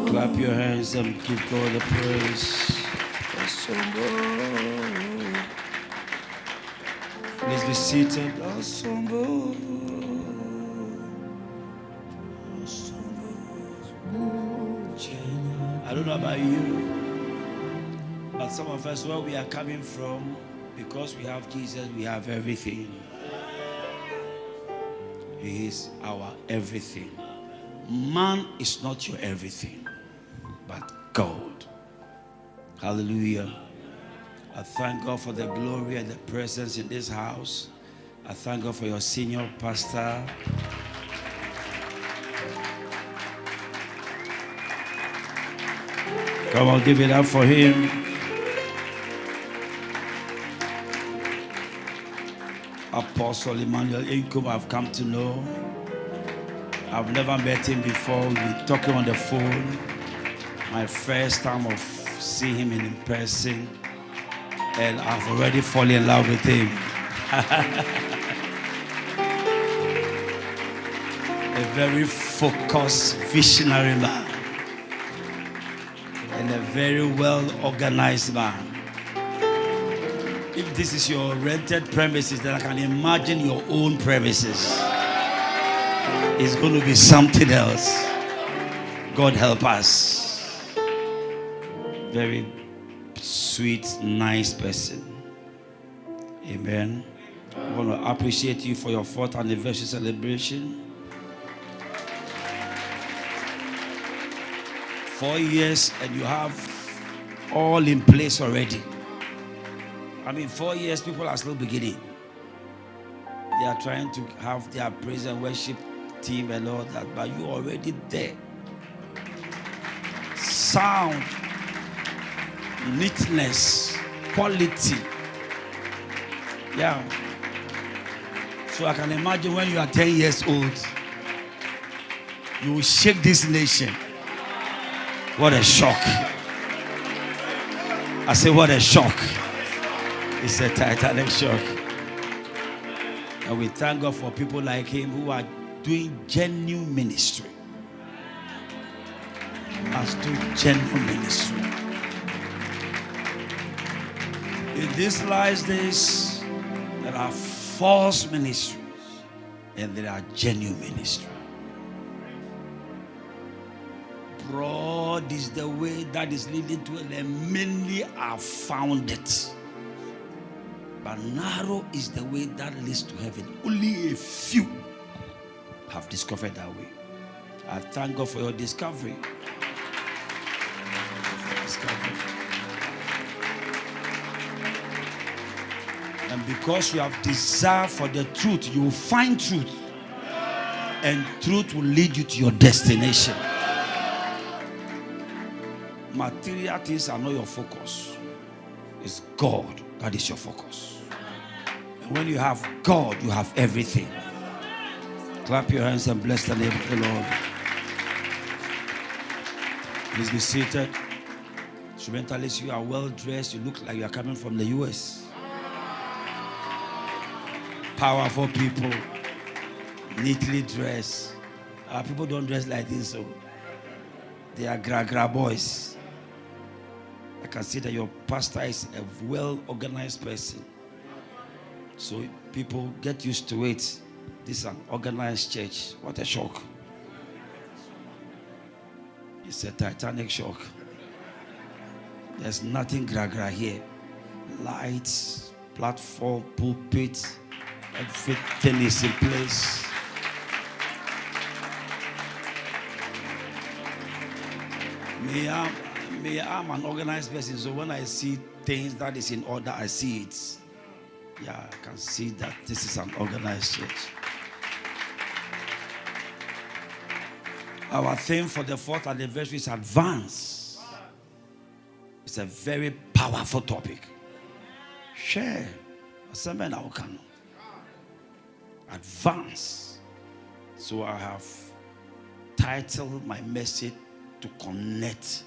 Clap your hands and give God the praise. Please be seated. I don't know about you, but some of us, where we are coming from, because we have Jesus, we have everything. He is our everything. Man is not your everything, but God. Hallelujah. I thank God for the glory and the presence in this house. I thank God for your senior pastor. Come on, give it up for him. Apostle Emmanuel Inkum, I've come to know. I've never met him before. We've been talking on the phone. My first time of seeing him in person. And I've already fallen in love with him. A very focused, visionary man. And a very well organized man. If this is your rented premises, then I can imagine your own premises. It's going to be something else. God help us. Very sweet, nice person. Amen. I want to appreciate you for your 4th anniversary celebration. 4 years and you have all in place already. I mean, 4 years, people are still beginning. They are trying to have their praise and worship team and all that, but you are already there. Sound, neatness, quality. Yeah. So I can imagine when you are 10 years old, you will shake this nation. What a shock. I say, what a shock. It's a titanic shock. And we thank God for people like him who are doing genuine ministry. Must do genuine ministry. In these last days, there are false ministries and there are genuine ministries. Broad is the way that is leading to it, and many are found it. But narrow is the way that leads to heaven. Only a few have discovered that way. I thank God for your discovery. And because you have desire for the truth, you will find truth. And truth will lead you to your destination. Material things are not your focus. It's God that is your focus. And when you have God, you have everything. Clap your hands and bless the name of the Lord. Please be seated. Instrumentalists, you are well dressed. You look like you are coming from the US. Powerful people, neatly dressed. Our people don't dress like this, so they are gra boys. I can see that your pastor is a well-organized person. So people get used to it. This is an organized church. What a shock. It's a titanic shock. There's nothing gra here. Lights, platform, pulpit, everything is in place. I'm an organized person, so when I see things that is in order, I see it. Yeah, I can see that this is an organized church. Our theme for the 4th anniversary is advance. It's a very powerful topic. Share. Advance. So I have titled my message to connect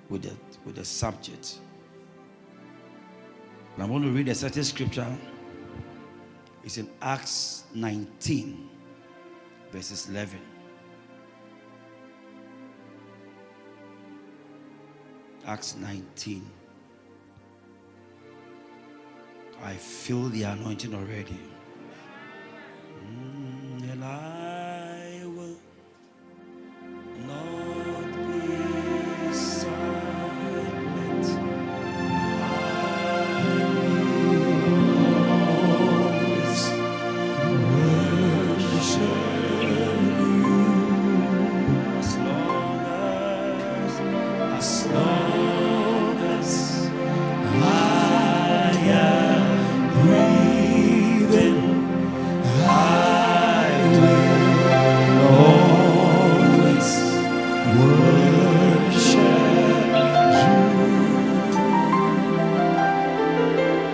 with the subject. And I want to read a certain scripture. It's in Acts 19, verses 11. Acts 19. I feel the anointing already. And I will not be silent. I will always worship you as long as I am breathing. I will always worship you.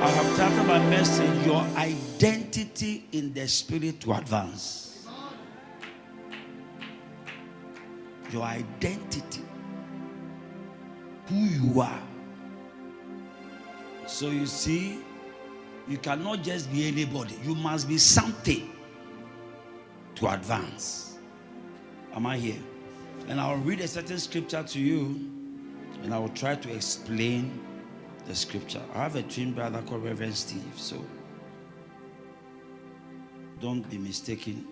I have titled my message, Your Identity in the Spirit to Advance. Your identity. Who you are. So you see, you cannot just be anybody. You must be something to advance. Am I here? And I'll read a certain scripture to you, and I will try to explain the scripture. I have a twin brother called Reverend Steve, so don't be mistaken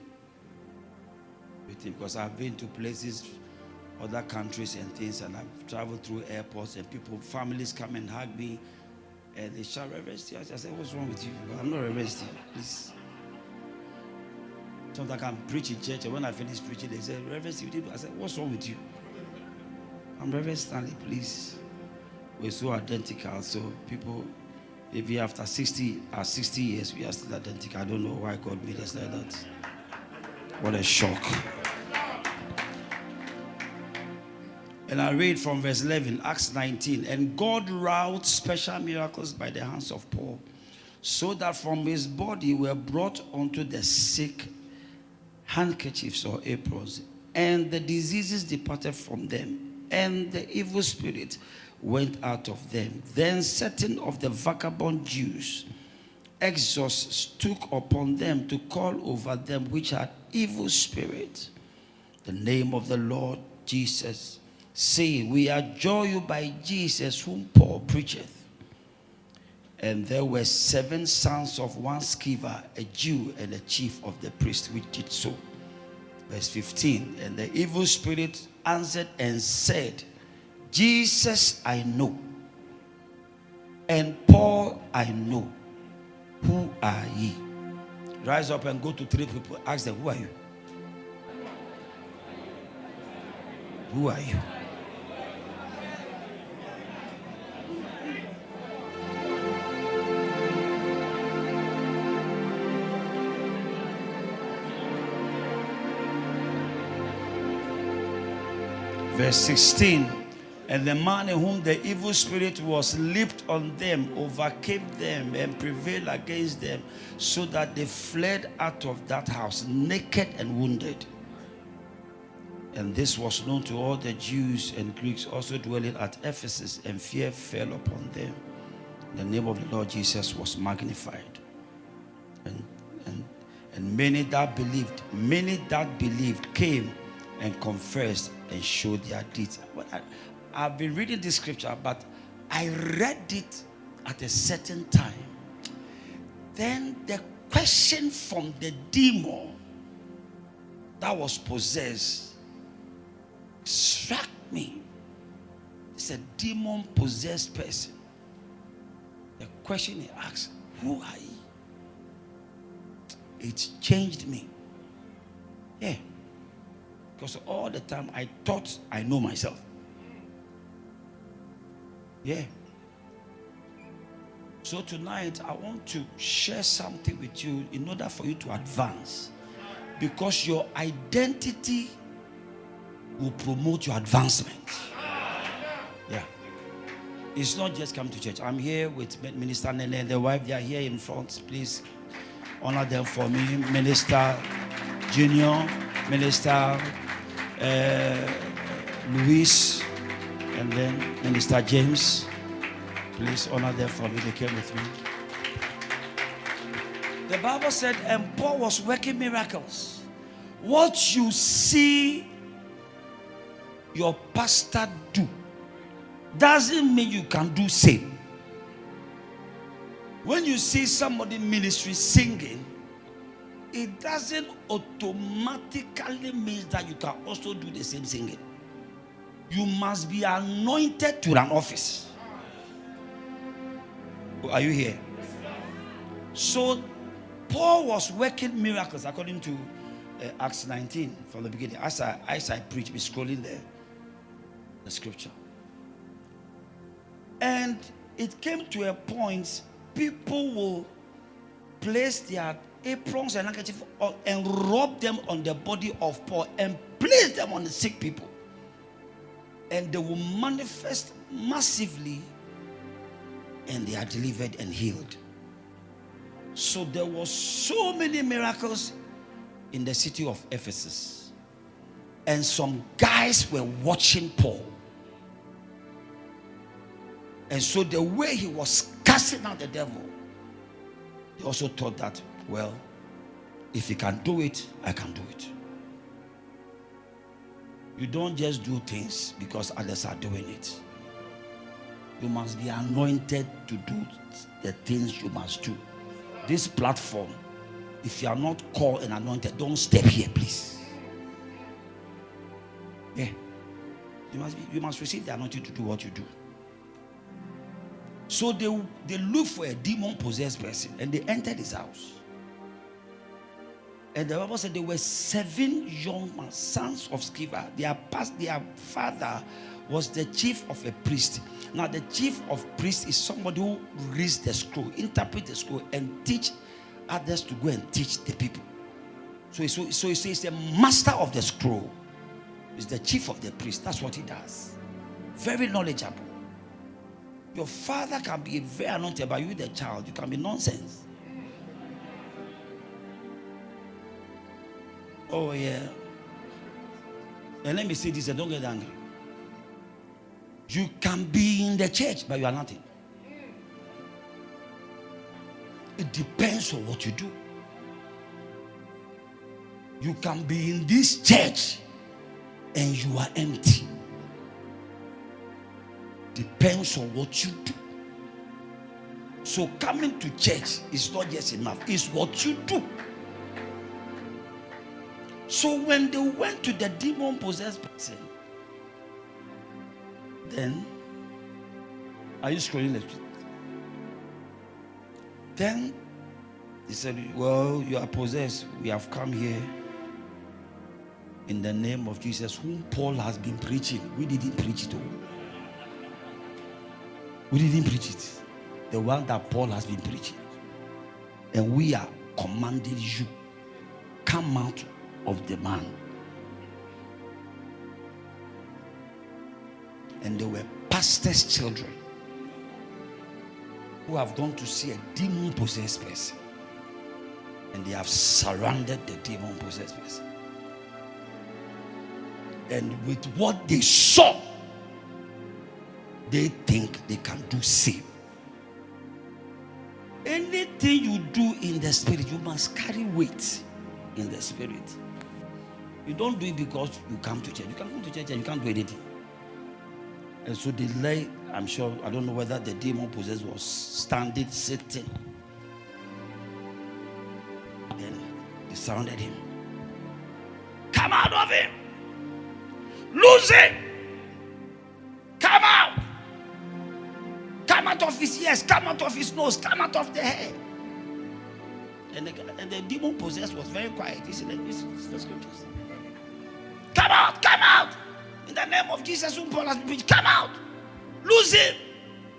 with him, because I've been to places, other countries and things, and I've traveled through airports, and people, families come and hug me, and they shout, Reverend Steve. I said, what's wrong with you? I'm not Reverend Steve, please. Sometimes I can preach in church, and when I finish preaching, they say, Reverend Steve. I said, what's wrong with you? I'm Reverend Stanley, please. We're so identical, so people, maybe after 60 years, we are still identical. I don't know why God made us like that. What a shock. And I read from verse 11, Acts 19. And God wrought special miracles by the hands of Paul, so that from his body were brought unto the sick handkerchiefs or aprons, and the diseases departed from them, and the evil spirit went out of them. Then certain of the vagabond Jews, exorcists, took upon them to call over them which had evil spirits the name of the Lord Jesus, saying, we adjure you by Jesus whom Paul preacheth. And there were 7 sons of one Sceva, a Jew, and a chief of the priests, which did so. Verse 15. And the evil spirit answered and said, Jesus I know, and Paul I know. Who are ye? Rise up and go to 3 people. Ask them, who are you? Who are you? Verse 16. And the man in whom the evil spirit was leaped on them, overcame them, and prevailed against them, so that they fled out of that house naked and wounded. And this was known to all the Jews and Greeks also dwelling at Ephesus, and fear fell upon them. The name of the Lord Jesus was magnified. And many that believed came and confessed and showed their deeds. I've been reading this scripture, but I read it at a certain time. Then the question from the demon that was possessed struck me. It's a demon-possessed person. The question he asked, who are you? It changed me. Yeah. Because all the time I thought I know myself. Yeah. So tonight I want to share something with you in order for you to advance. Because your identity will promote your advancement. Yeah. It's not just come to church. I'm here with Minister Nene and the wife. They are here in front. Please honor them for me. Minister Junior, Minister Luis, and then Minister James. Please honor them for me. They came with me. The Bible said, and Paul was working miracles. What you see your pastor do doesn't mean you can do same. When you see somebody ministry singing, it doesn't automatically mean that you can also do the same singing. You must be anointed to an office. Are you here? So Paul was working miracles according to Acts 19 from the beginning. As I preach, be scrolling there, the scripture. And it came to a point, people will place their aprons and handkerchiefs and rub them on the body of Paul and place them on the sick people. And they will manifest massively, and they are delivered and healed. So there was so many miracles in the city of Ephesus, and some guys were watching Paul. And so the way he was casting out the devil, they also thought that, well, if he can do it, I can do it. You don't just do things because others are doing it. You must be anointed to do the things you must do. This platform, if you are not called and anointed, don't step here, please. Yeah. You must receive the anointing to do what you do. So they look for a demon-possessed person, and they entered his house. And the Bible said there were 7 young men, sons of Sceva. Their father was the chief of a priest. Now, the chief of priests is somebody who reads the scroll, interpret the scroll, and teach others to go and teach the people. So he's the master of the scroll. He's the chief of the priest. That's what he does. Very knowledgeable. Your father can be very anointed, but you, the child, you can be nonsense. Oh, yeah. And let me say this and don't get angry. You can be in the church, but you are nothing. It depends on what you do. You can be in this church and you are empty. Depends on what you do. So coming to church is not just enough, it's what you do. So when they went to the demon-possessed person, then, are you scrolling it? Then he said, well, you are possessed. We have come here in the name of Jesus, whom Paul has been preaching. We didn't preach it all. We didn't preach it. The one that Paul has been preaching. And we are commanding you, come out of the man. And there were pastors' children who have gone to see a demon-possessed person, and they have surrounded the demon-possessed person. And with what they saw, they think they can do same. Anything you do in the spirit, you must carry weight in the spirit. You don't do it because you come to church. You can come to church and you can't do anything. And so they lay, I'm sure, I don't know whether the demon possessed was standing, sitting. Then they surrounded him. Come out of him! Lose it! Come out! Come out of his ears, come out of his nose, come out of the hair. And the demon possessed was very quiet. He said, this is the scriptures. Come out, come out! In the name of Jesus, whom Paul has been preached, come out! Lose him!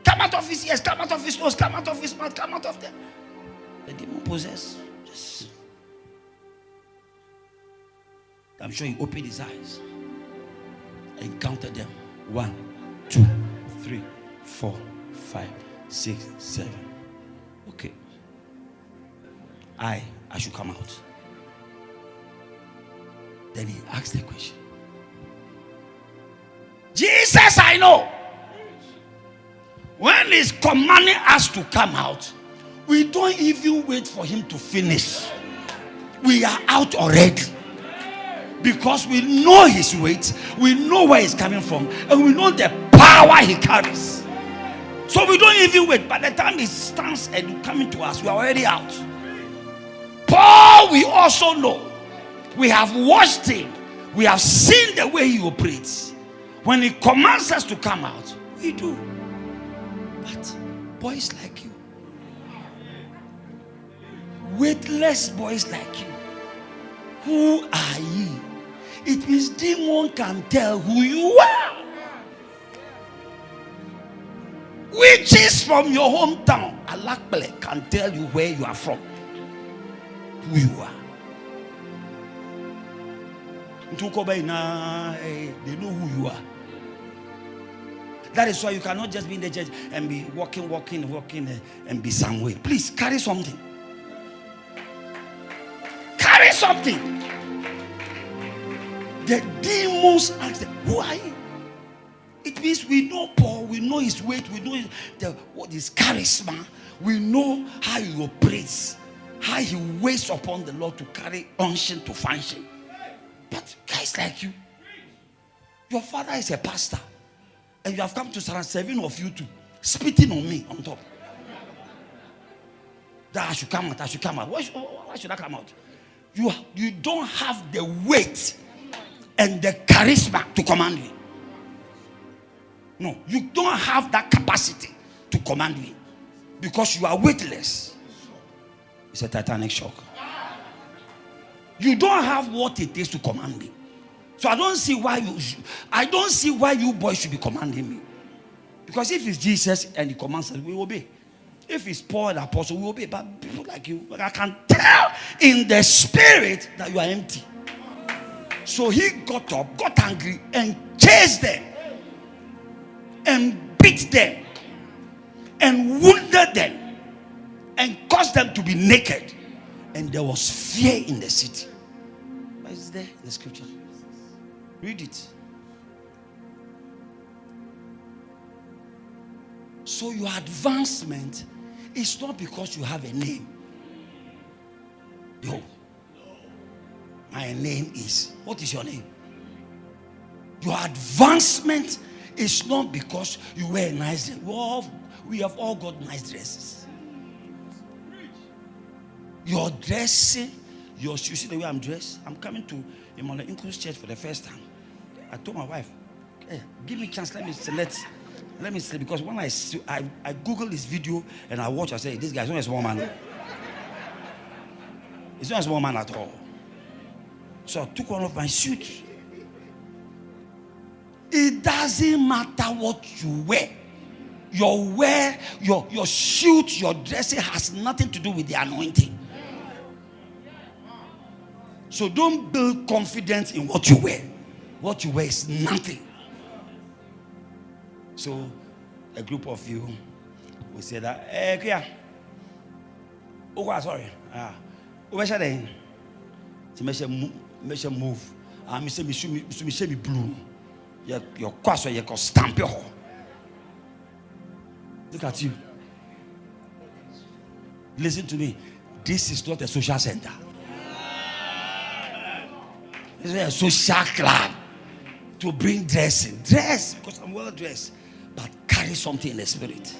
Come out of his ears, come out of his nose, come out of his mouth, come out of the demon possessed. Just, I'm sure he opened his eyes and counted them. 1, 2, 3, 4, 5, 6, 7. Okay. I should come out. Then he asked the question. Jesus, I know. When he's commanding us to come out, we don't even wait for him to finish. We are out already. Because we know his weight, we know where he's coming from, and we know the power he carries. So we don't even wait. By the time he stands and coming to us, we are already out. Paul, we also know. We have watched him. We have seen the way he operates. When he commands us to come out, we do. But boys like you, weightless boys like you, who are ye? It means demon can tell who you are. Witches from your hometown, Alakbele, can tell you where you are from, who you are. They know who you are. That is why you cannot just be in the church and be walking and be some way. Please carry something. Carry something. The demons ask them, who are you? It means we know Paul, we know his weight, we know what his charisma, we know how he operates, how he waits upon the Lord to carry unction to function. But guys like you, your father is a pastor, and you have come to surround 7 of you to spitting on me on top. That I should come out. Why should I come out? You don't have the weight and the charisma to command me. No, you don't have that capacity to command me because you are weightless. It's a Titanic shock. You don't have what it takes to command me. So I don't see why you boys should be commanding me. Because if it's Jesus and he commands us, we obey. If it's Paul and Apostle, we obey. But people like you, I can tell in the spirit that you are empty. So he got up, got angry, and chased them, and beat them, and wounded them, and caused them to be naked. And there was fear in the city. What is there in the scripture? Read it. So your advancement is not because you have a name. Yo, my name is. What is your name? Your advancement is not because you wear a nice dress. We have all got nice dresses. Your dressing, you see the way I'm dressed. I'm coming to Emmanuel Inco's church for the first time. I told my wife, hey, give me a chance, let me select, because when I Google this video and I watch, I say, this guy's not a small man. He's not a small man at all. So I took one of my suits. It doesn't matter what you wear. Your suit, your dressing has nothing to do with the anointing. So don't build confidence in what you wear. What you wear is nothing. So a group of you will say that, Kia. Oh, sorry. Where shall they? To make a move. Me say me blue. Your cross or your stamp your hole. Look at you. Listen to me. This is not a social center. This is a social club to bring dressing. Dress because I'm well dressed, but carry something in the spirit.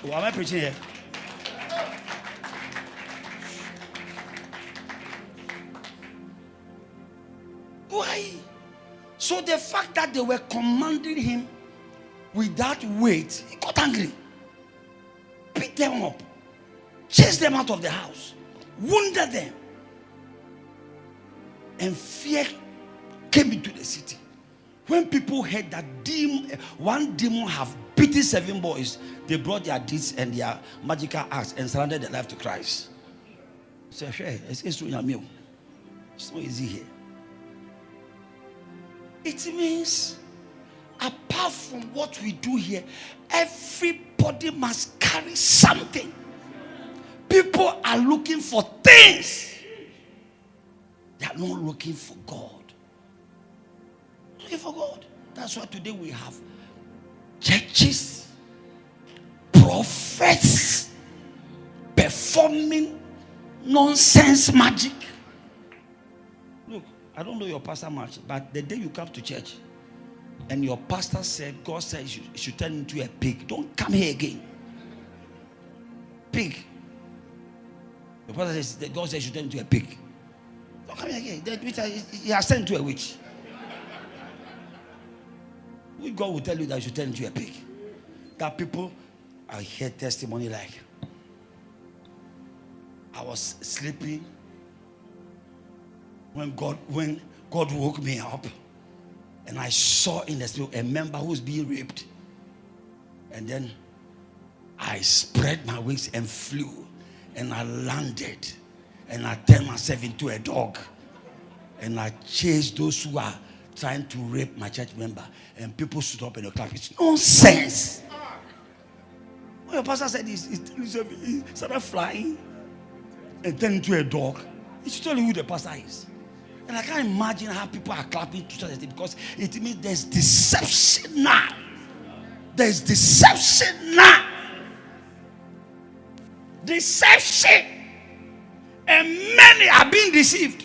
Why am I preaching here? Why? So the fact that they were commanding him with that weight, he got angry, beat them up, chased them out of the house, wounded them, and fear came into the city. When people heard that one demon have beaten 7 boys, they brought their deeds and their magical acts and surrendered their life to Christ. So, it's not easy here. It means, apart from what we do here, everybody must carry something. People are looking for things. They are not looking for God. Looking for God. That's why today we have churches, prophets performing nonsense magic, I don't know your pastor much, but the day you come to church and your pastor said, God said you should turn into a pig, don't come here again. Pig. Your pastor says that God said you should turn into a pig. Don't come here again. He has turned into a witch. Which God will tell you that you should turn into a pig? That people, I hear testimony like, I was sleeping when God woke me up, and I saw in the spirit a member who was being raped, and then I spread my wings and flew, and I landed, and I turned myself into a dog, and I chased those who are trying to rape my church member, and people stood up and they clapped. It's nonsense. When your pastor said he started flying and turned into a dog, he should tell you who the pastor is. And I can't imagine how people are clapping to church, because it means there's deception now. There's deception now. Deception. And many are being deceived.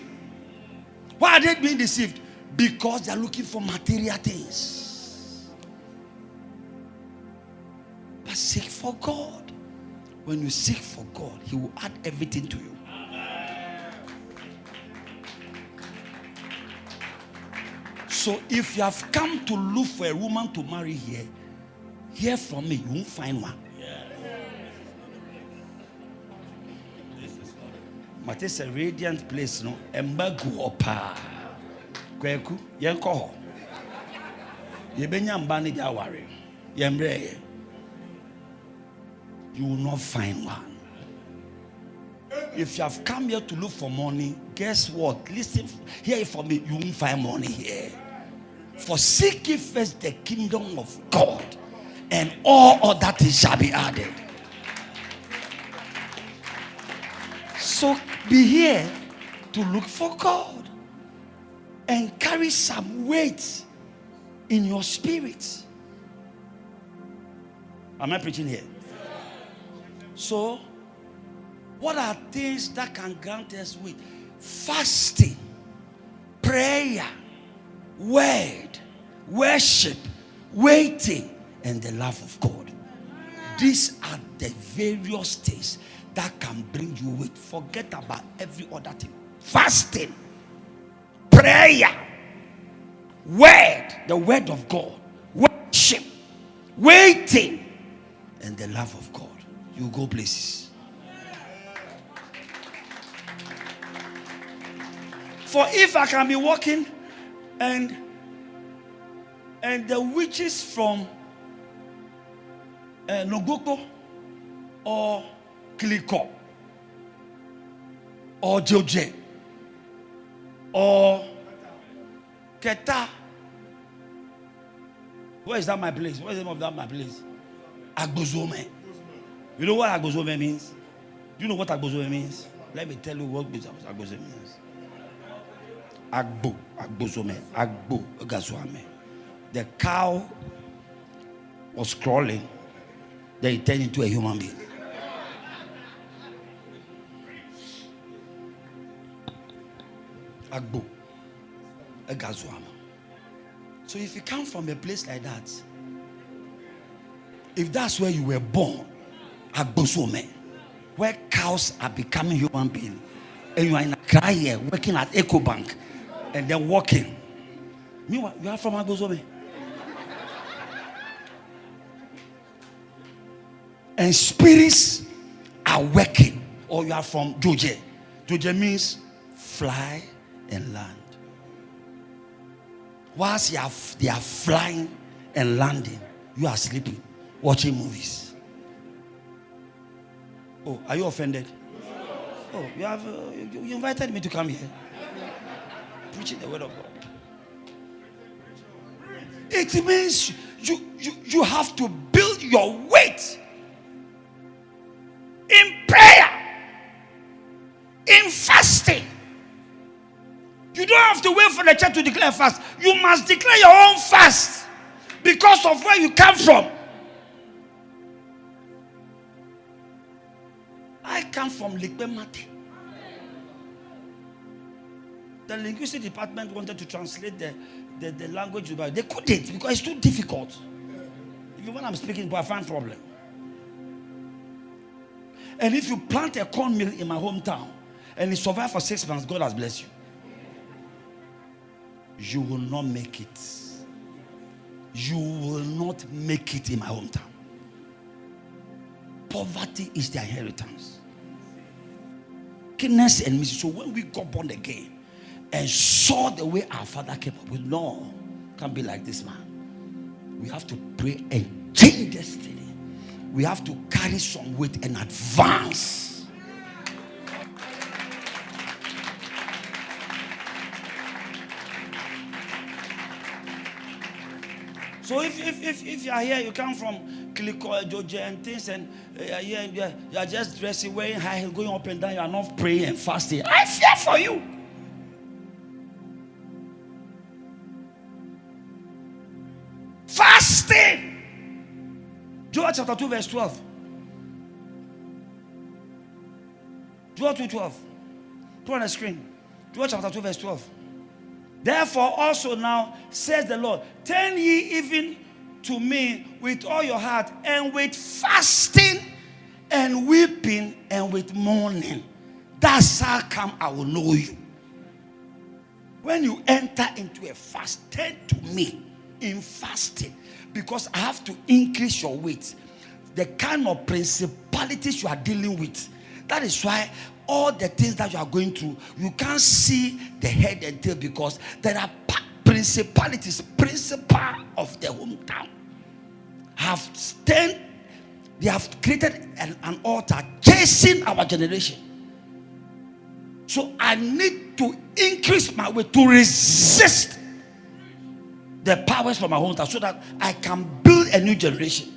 Why are they being deceived? Because they are looking for material things. But seek for God. When you seek for God, He will add everything to you. So if you have come to look for a woman to marry here, hear from me, you won't find one. But it's a radiant place, no? Embagu opa. Kweku, yenko. Yebenya mbani jawari. Yembre. You will not find one. If you have come here to look for money, guess what? Listen, hear it from me. You won't find money here. For seek ye first the kingdom of God, and all other things shall be added. So be here to look for God and carry some weight in your spirit. Am I preaching here? So, what are things that can grant us with? Fasting, prayer, word, worship, waiting, and the love of God. These are the various things that can bring you weight. Forget about every other thing. Fasting, prayer, word, the word of God, worship, waiting, and the love of God. You go places. For if I can be walking and the witches from Nogoko or Kliko or Joje or Keta. Where is that my place? Where is the name of that my place? Agbozome. You know what Agbozome means? Do you know what Agbozome means? Let me tell you what Agbozome means. Agbo, Agbozome, Agbo, Gazwame. The cow was crawling, then it turned into a human being. Agbo, Gazwame. So if you come from a place like that, if that's where you were born, Agbozome, where cows are becoming human beings, and you are in a cry here working at EcoBank and then walking. Meanwhile, you are from Agbozome. And spirits are working. Or you are from Joje. Joje means fly and land. Whilst they are flying and landing, you are sleeping, watching movies. Oh, are you offended? Oh, you invited me to come here, preaching the word of God. It means you have to build your weight in prayer, in fasting. You don't have to wait for the church to declare fast. You must declare your own fast because of where you come from. I come from Likpemate. The linguistic department wanted to translate the language, but they couldn't because it's too difficult. Even when I'm speaking, I find problem. And if you plant a cornmeal in my hometown and it survives for 6 months, God has blessed you. You will not make it. You will not make it in my hometown. Poverty is their inheritance. Wickedness and misery. So when we got born again and saw the way our father came up with, no, can't be like this man. We have to pray and change destiny. We have to carry some weight and advance. So if you are here, you come from Kiliko, Georgia and things, and you are just dressing, wearing high heels, going up and down, you are not praying and fasting. I fear for you. Fasting. Joel chapter 2 verse 12. Joel 2:12. Put on the screen. Joel chapter 2 verse 12. Therefore also now, says the Lord, turn ye even to me with all your heart, and with fasting and weeping and with mourning. That's how come I will know you. When you enter into a fast, turn to me in fasting, because I have to increase your weight. The kind of principalities you are dealing with. That is why all the things that you are going through, you can't see the head and tail, because there are principalities, principal of the hometown they have created an altar chasing our generation. So I need to increase my weight to resist the powers from my hometown, so that I can build a new generation.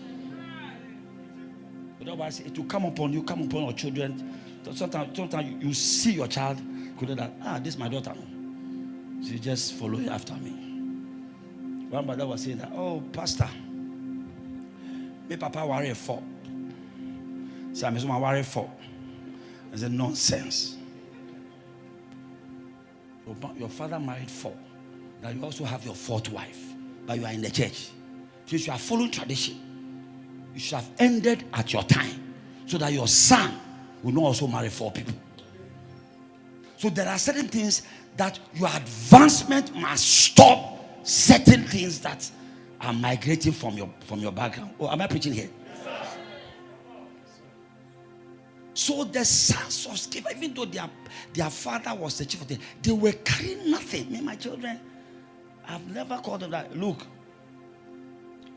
Otherwise, it will come upon you, come upon your children. Sometimes you see your child, this is my daughter. She just follow after me. One brother was saying that, oh, pastor, my papa worry for. So I'm going to worry for. I said, nonsense. Your father married 4. Now you also have your 4th wife, but you are in the church. So you are following tradition. You should have ended at your time, so that your son will not also marry 4 people. So there are certain things that your advancement must stop. Certain things that are migrating from your background. Oh, am I preaching here? Yes, so the sons of Sceva, even though their father was the chief of them, they were carrying nothing. Me, my children, I've never called them that. Look,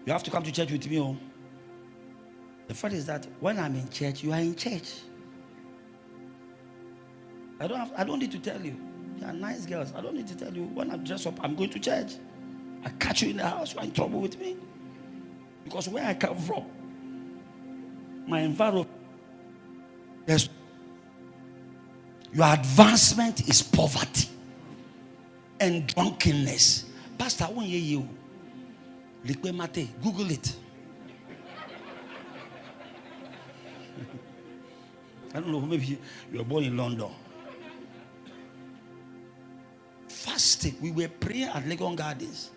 you have to come to church with me. Oh. The fact is that when I'm in church, you are in church. I don't need to tell you. You are nice girls. I don't need to tell you. When I dress up, I'm going to church. I catch you in the house, you are in trouble with me. Because where I come from, my environment, yes, your advancement is poverty and drunkenness. Pastor, when you Google it. I don't know, maybe you were born in London. Fasting. We were praying at Legon Gardens.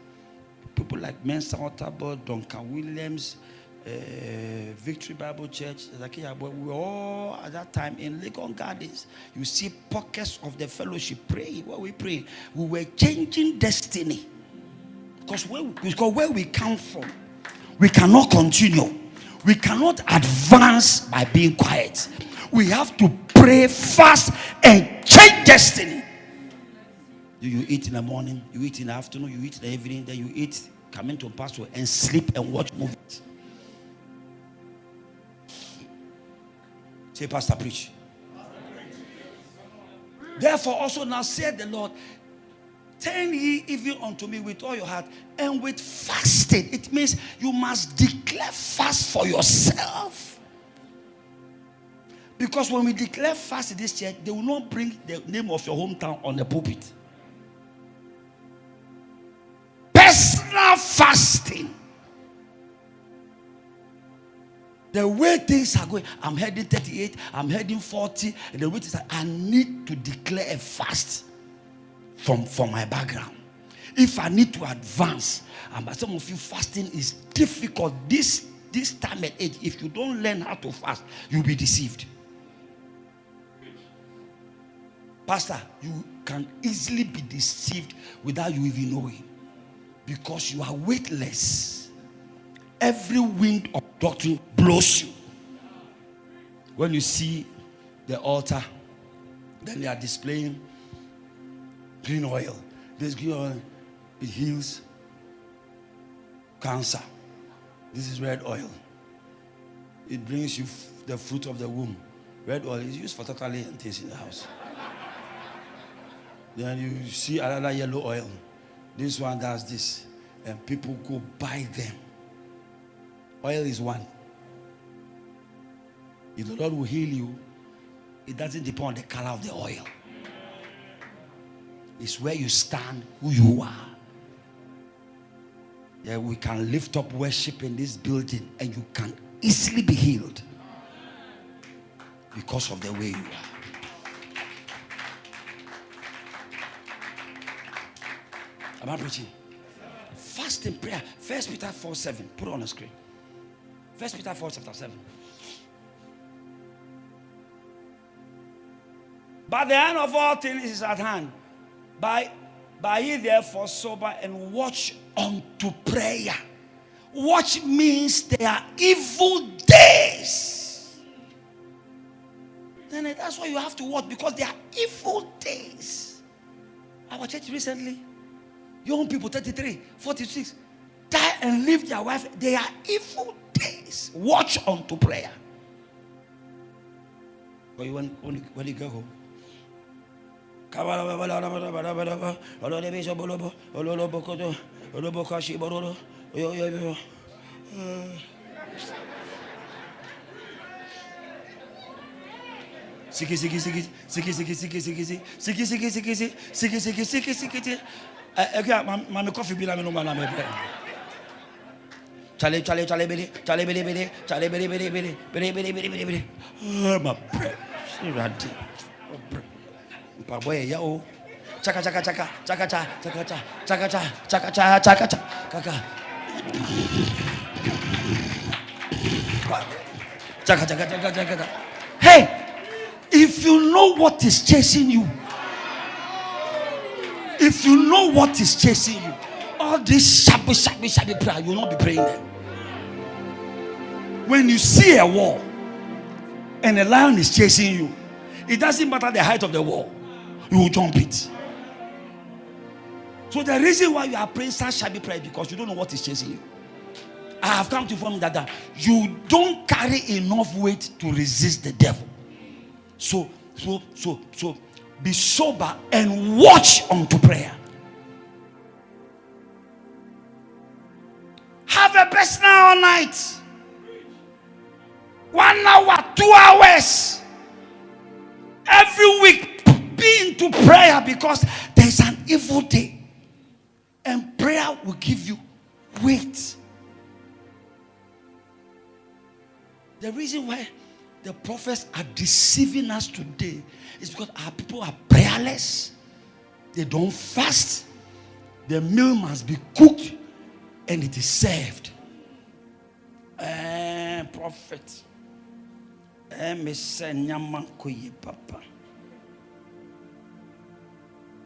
People like Mensah, Duncan Williams, Victory Bible Church. We were all at that time in Legon Gardens. You see pockets of the fellowship praying. Where we pray, we were changing destiny. Because where we come from, we cannot continue. We cannot advance by being quiet. We have to pray, fast, and change destiny. You eat in the morning, you eat in the afternoon, you eat in the evening, then you eat, come into pastor and sleep and watch movies. Say, Pastor, preach. Therefore also now said the Lord, turn ye even unto me with all your heart and with fasting. It means you must declare fast for yourself. Because when we declare fast in this church, they will not bring the name of your hometown on the pulpit. Personal fasting. The way things are going, I'm heading 38, I'm heading 40, and the way things are, I need to declare a fast. from my background. If I need to advance, and some of you, fasting is difficult. This time and age, if you don't learn how to fast, you'll be deceived. Pastor, you can easily be deceived without you even knowing, because you are weightless. Every wind of doctrine blows you. When you see the altar, then they are displaying green oil. This green oil, it heals cancer. This is red oil. It brings you the fruit of the womb. Red oil is used for totally and things in the house. Then you see another yellow oil. This one does this. And people go buy them. Oil is one. If the Lord will heal you, it doesn't depend on the color of the oil. It's where you stand, who you are. Yeah, we can lift up worship in this building and you can easily be healed because of the way you are. Am I preaching? Fasting prayer. 1 Peter 4:7. Put it on the screen. 1 Peter 4:7. But the end of all things is at hand. By ye therefore sober and watch unto prayer. Watch means there are evil days. Then that's why you have to watch, because there are evil days. Our church recently, young people 33, 46, die and leave their wife. They are evil days. Watch unto prayer. But when you go home, coffee bill. Boy, yo, chaka chaka chaka chaka chaka chaka chaka chaka chaka chaka chaka chaka chaka chaka. Hey, if you know what is chasing you, if you know what is chasing you, all this shabby prayer, you will not be praying them. When you see a wall and a lion is chasing you, it doesn't matter the height of the wall, you will jump it. So the reason why you are praying such shabby prayer, because you don't know what is chasing you. I have come to inform that you don't carry enough weight to resist the devil. So be sober and watch unto prayer. Have a personal all night. 1 hour, 2 hours. Every week, be into prayer, because there's an evil day. And prayer will give you weight. The reason why the prophets are deceiving us today is because our people are prayerless. They don't fast. The meal must be cooked and it is served. Prophet. Papa.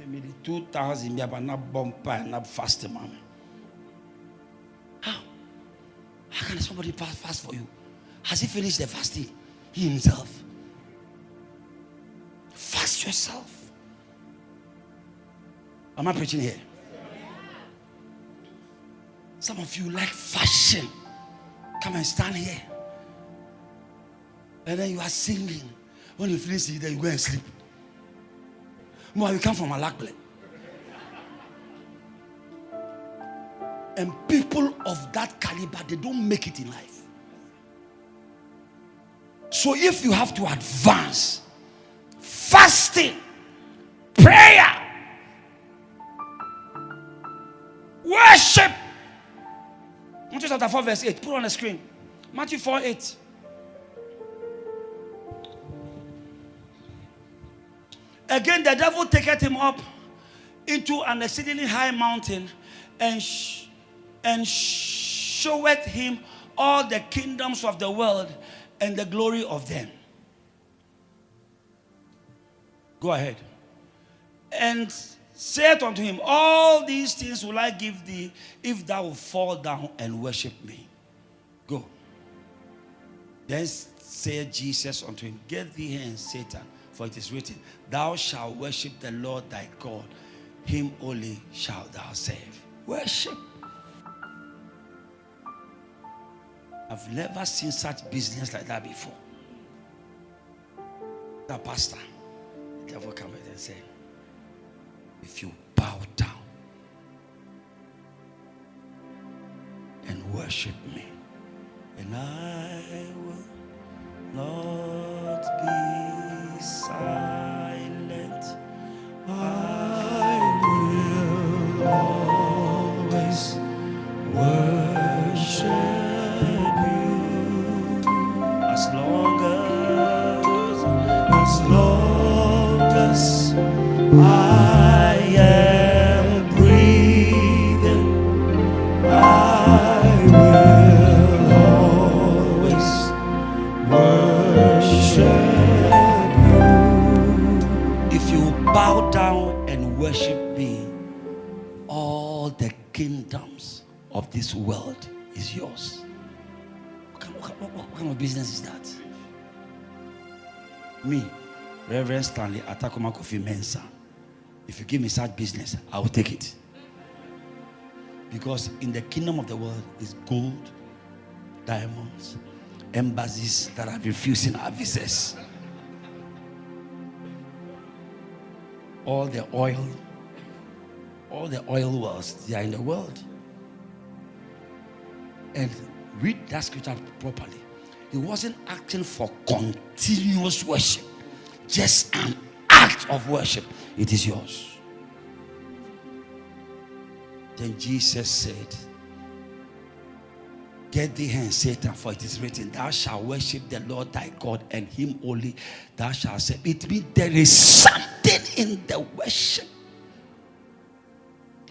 Maybe 2,000 but not bumper, not fasting, mommy. How can somebody fast for you? Has he finished the fasting? He himself. Fast yourself. Am I preaching here? Some of you like fashion. Come and stand here. And then you are singing. When you finish it, then you go and sleep. More, you come from a lack play. And people of that caliber, they don't make it in life. So if you have to advance, fasting, prayer, worship. Matthew chapter 4 verse 8. Put on the screen. Matthew 4:8. Again, the devil taketh him up into an exceedingly high mountain, and showeth him all the kingdoms of the world and the glory of them. Go ahead. And said unto him, all these things will I give thee, if thou wilt fall down and worship me. Go. Then said Jesus unto him, get thee hence, Satan, for it is written, thou shalt worship the Lord thy God, him only shalt thou serve. Worship. I've never seen such business like that before. The pastor, the devil came and said, if you bow down and worship me, and I will not be silent, I will always worship you, as long as I am breathing, I will always worship you. If you bow down and worship me, all the kingdoms of this world is yours. What kind of business is that? Me, Reverend Stanley, Atakoma Kofi Mensah. If you give me such business, I will take it. Because in the kingdom of the world is gold, diamonds, embassies that are refusing our visas. All the oil wells, they are in the world. And read that scripture properly. He wasn't asking for continuous worship, just an act of worship. It is yours. Then Jesus said, get thee hence, Satan, for it is written, thou shalt worship the Lord thy God, and him only thou shalt serve. It means there is something in the worship.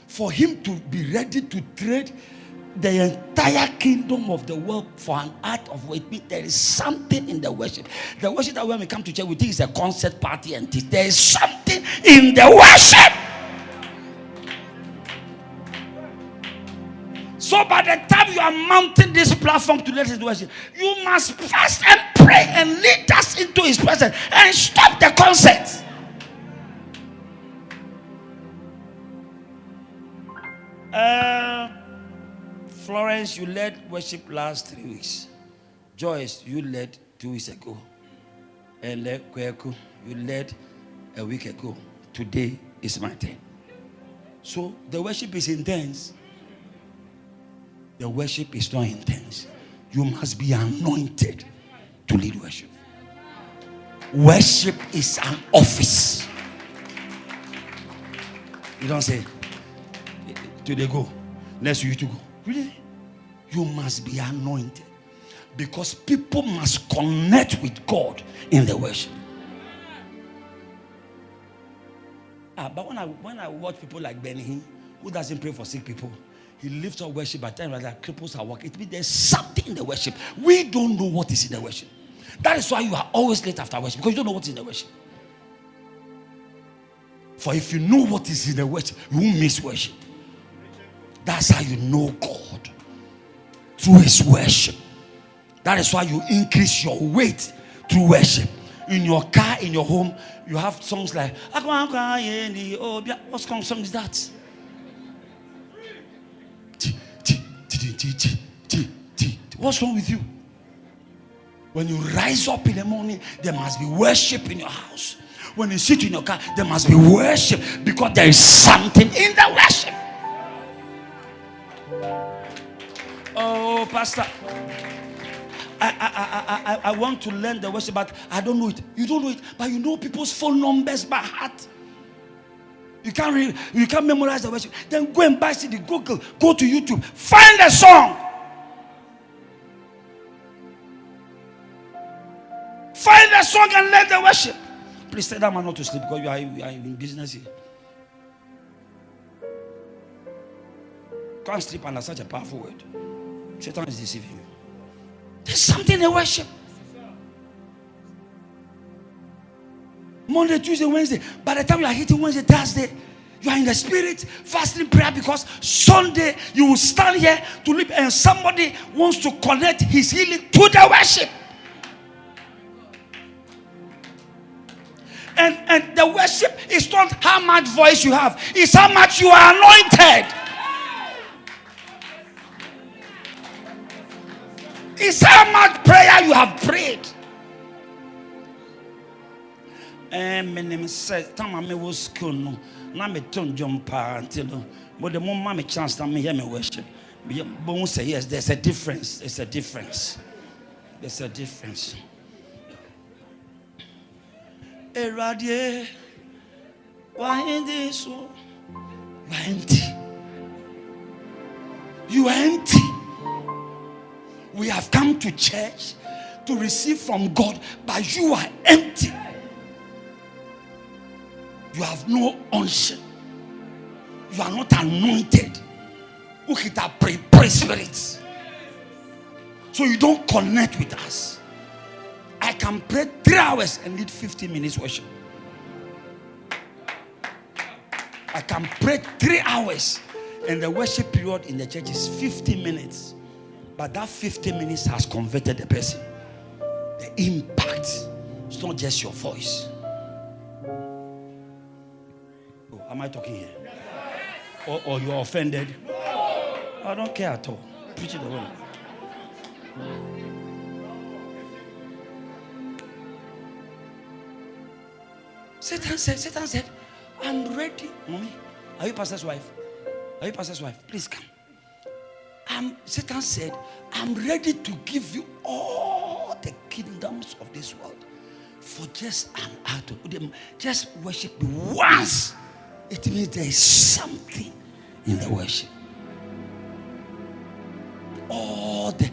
For him to be ready to trade the entire kingdom of the world for an act of worship, there is something in the worship. The worship that when we come to church, we think it's a concert party, and there is something in the worship. So by the time you are mounting this platform to let us do worship, you must fast and pray and lead us into his presence and stop the concert. Florence, you led worship last 3 weeks. Joyce, you led 2 weeks ago. And Kweku, you led a week ago. Today is my turn. So the worship is intense. The worship is not intense. You must be anointed to lead worship. Worship is an office. You don't say, today go, next week to go. Really? You must be anointed. Because people must connect with God in the worship. But when I watch people like Benny Hinn, who doesn't pray for sick people, he lifts up worship at times like cripples are walking. It means there's something in the worship. We don't know what is in the worship. That is why you are always late after worship, because you don't know what is in the worship. For if you know what is in the worship, you won't miss worship. That's how you know God, through his worship. That is why you increase your weight through worship. In your car, in your home, you have songs like, what song is that? What's wrong with you? When you rise up in the morning, there must be worship in your house. When you sit in your car, there must be worship, because there is something in the worship. Oh, Pastor, I want to learn the worship, but I don't know it. You don't know it, but you know people's phone numbers by heart. You can't memorize the worship. Then go and buy CD, Google, go to YouTube, find a song. Find a song and learn the worship. Please tell that man not to sleep, because you are in business here. can't sleep under such a powerful word. Satan is deceiving you. There's something in worship. Monday, Tuesday, Wednesday. By the time you are hitting Wednesday, Thursday, you are in the spirit, fasting prayer, because Sunday you will stand here to live, and somebody wants to connect his healing to the worship. And the worship is not how much voice you have, it's how much you are anointed. It's how much prayer you have prayed. And my name says, "Time I was school no, now me turn jump until but the moment me chance to me hear me worship." But we say yes, there's a difference. There's a difference. There's a difference. Eradie, why in this one? You are empty. You are empty. We have come to church to receive from God, but you are empty. You have no unction. You are not anointed. Ukita pray spirits. So you don't connect with us. I can pray 3 hours and need 15 minutes worship. I can pray 3 hours and the worship period in the church is 15 minutes. But that 15 minutes has converted the person. The impact. It's not just your voice. Oh, am I talking here? Or you're offended? I don't care at all. Preach it the word. Satan said, I'm ready. Mommy, are you pastor's wife? Are you pastor's wife? Please come. Satan said, I'm ready to give you all the kingdoms of this world for just an act of them. Just worship me once. It means there is something in the worship. All the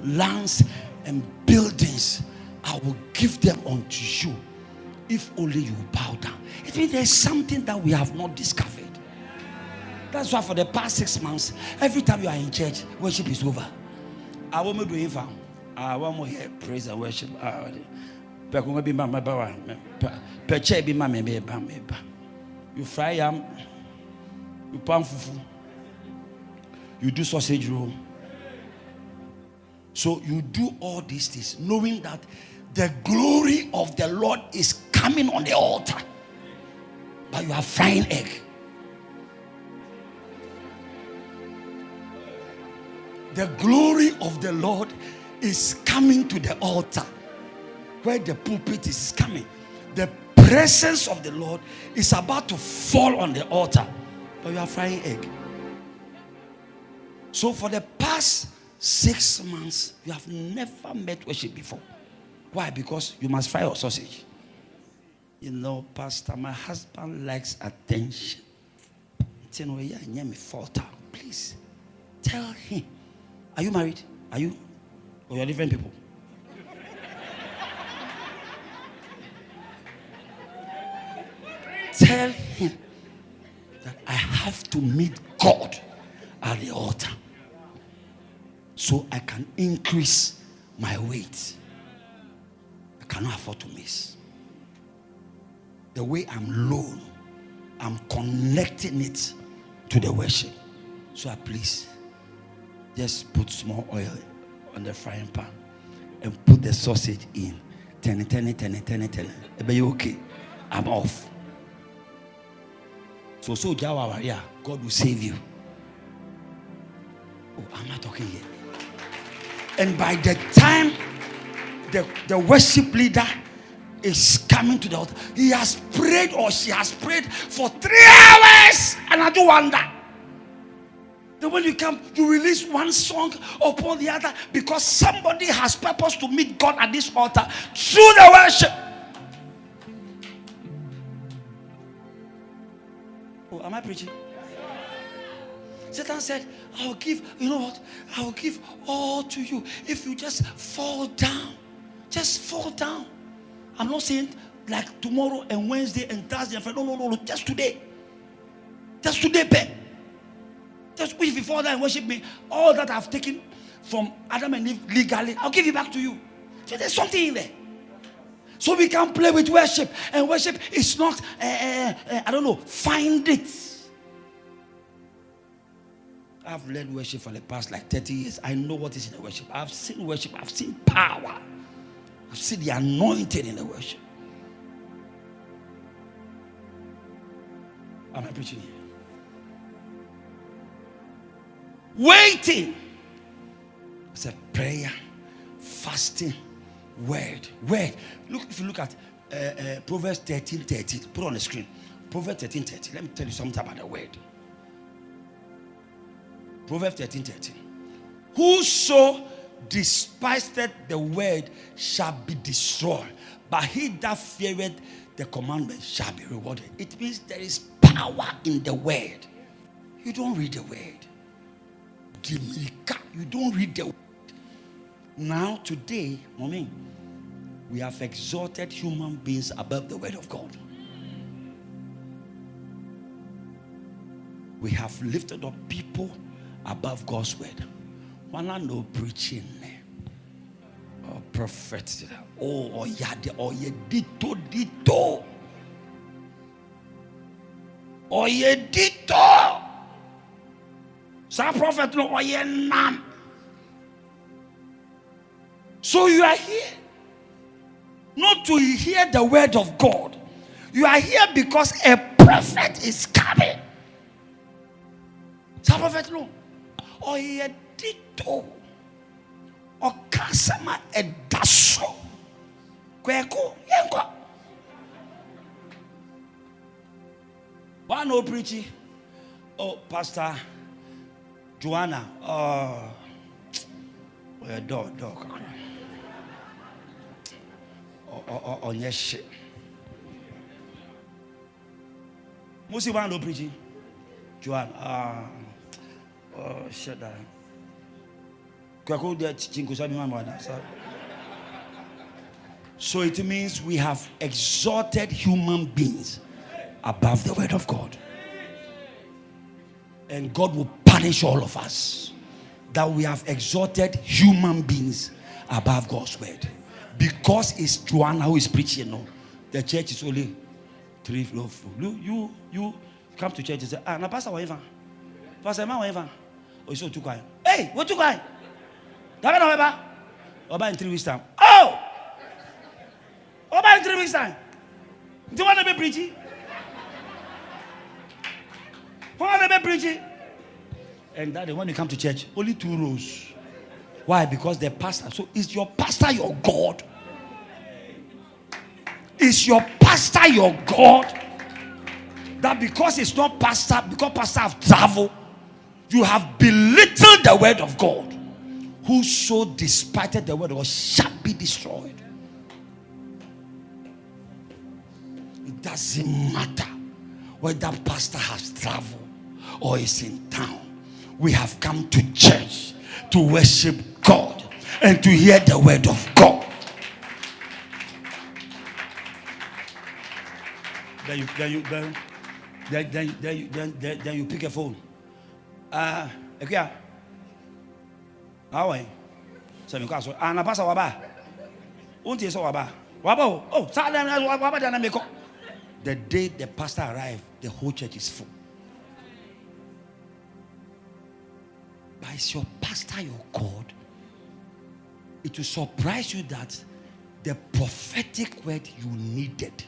lands and buildings, I will give them unto you if only you bow down. It means there is something that we have not discovered. That's why for the past 6 months, every time you are in church, worship is over. I want me to do it. I want more here, praise and worship. You fry yam, you pan fufu, you do sausage roll. So you do all these things, knowing that the glory of the Lord is coming on the altar, but you are frying egg. The glory of the Lord is coming to the altar where the pulpit is coming. The presence of the Lord is about to fall on the altar, but you are frying egg. So for the past 6 months, you have never met worship before. Why? Because you must fry your sausage. You know, Pastor, my husband likes attention. Please tell him. Are you married? Are you? Or you're different people? Tell him that I have to meet God at the altar so I can increase my weight. I cannot afford to miss. The way I'm low, I'm connecting it to the worship. So please, just put small oil on the frying pan and put the sausage in. Turn it. Are you okay? I'm off. So Jawa, God will save you. Oh, I'm not talking here. And by the time the worship leader is coming to the altar, he has prayed or she has prayed for 3 hours, and I do wonder. Then when you come, you release one song upon the other because somebody has purpose to meet God at this altar through the worship. Oh, am I preaching? Satan said, I'll give, you know what? I'll give all to you if you just fall down. Just fall down. I'm not saying like tomorrow and Wednesday and Thursday and Friday. No. Just today. Just today, babe. Just if you fall down and worship me, all that I've taken from Adam and Eve legally, I'll give it back to you. So there's something in there. So we can play with worship. And worship is not, I don't know, find it. I've led worship for the past like 30 years. I know what is in the worship. I've seen worship. I've seen power. I've seen the anointing in the worship. Am I preaching here? Waiting. It's a prayer, fasting, word. Look, if you look at Proverbs 13:13, put on the screen. Proverbs 13:13. Let me tell you something about the word. Proverbs 13:13. Whoso despiseth the word shall be destroyed, but he that feareth the commandment shall be rewarded. It means there is power in the word. You don't read the word. You don't read the word. Now, today, mommy, we have exalted human beings above the word of God. We have lifted up people above God's word. One are no preaching, or prophet, or yade, or ye dito, or ye dito. Some prophet no or ye nam. So you are here not to hear the word of God. You are here because a prophet is coming. Some prophet no. Or ye dito. Or kasama edaso. Kweko yenko. One no preaching. Oh, Pastor Joanna. Oh, dog. Oh, yes. Most of no preaching. Joanna. Oh, shut down. So it means we have exalted human beings above the word of God. And God will punish all of us that we have exalted human beings above God's word. Because it's Joanna who is preaching. No, the church is only 3 floors full. You come to church and say, na pastor whatever. Pastor man whatever. Oh, so too quiet. Hey, what too quiet? That whatever. About in 3 weeks time. Oh! About in 3 weeks time. Do you want to be preaching? Want to be preaching? And that when you come to church, only 2 rows. Why? Because the pastor. So is your pastor your God? Is your pastor your God? That because it's not pastor, because pastor have traveled, you have belittled the word of God. Whoso despised the word of God shall be destroyed. It doesn't matter whether pastor has traveled or is in town. We have come to church to worship God and to hear the word of God. Then you pick a phone. Okay. How are you? So you can't. And a pastor waba. Unti so waba. Waba. Oh, waba dana meko. The day the pastor arrived, the whole church is full. But is your pastor your God? It will surprise you that the prophetic word you needed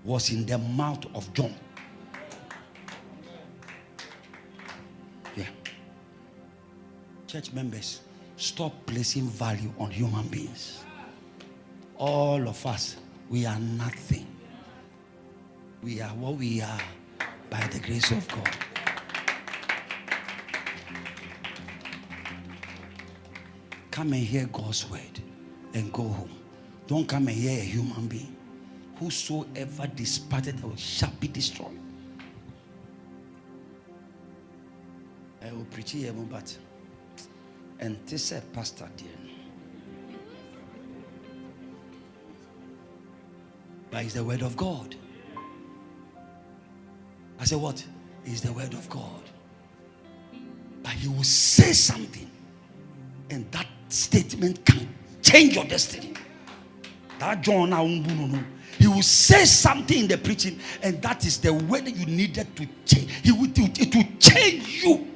was in the mouth of John. Yeah. Church members, stop placing value on human beings. All of us, we are nothing. We are what we are by the grace of God. Come and hear God's word and go home. Don't come and hear a human being. Whosoever despiseth shall be destroyed. I will preach here, but and this is Pastor dear. But it's the word of God. I said, what is the word of God? But he will say something, and that statement can change your destiny. That John, he will say something in the preaching, and that is the way that you needed to change. It will change you.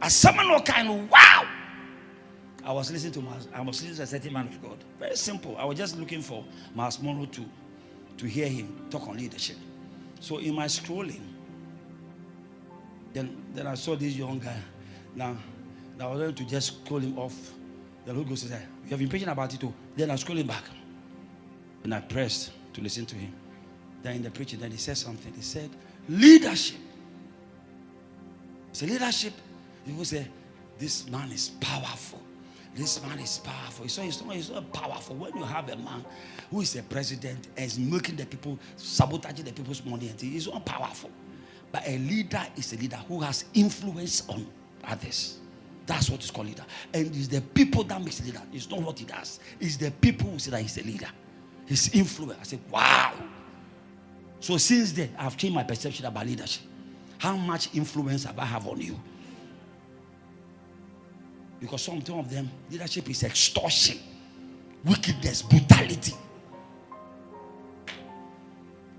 As someone who kind, wow. I was listening to a certain man of God. Very simple. I was just looking for Mas Monroe to hear him talk on leadership. So in my scrolling, then I saw this young guy. Now I was going to just scroll him off. The Lord goes to say, "You have been preaching about it too." Then I scroll him back, and I pressed to listen to him. Then in the preaching, then he said something. He said, "Leadership." He said, "Leadership." People say, "This man is powerful. This man is powerful." So it's not powerful when you have a man who is a president and is making the people, sabotaging the people's money. He's not powerful. But a leader is a leader who has influence on others. That's what is called leader. And it's the people that makes the leader. It's not what he does. It's the people who say that he's a leader. His influence. I said, wow. So since then, I've changed my perception about leadership. How much influence have I have on you? Because some of them, leadership is extortion, wickedness, brutality.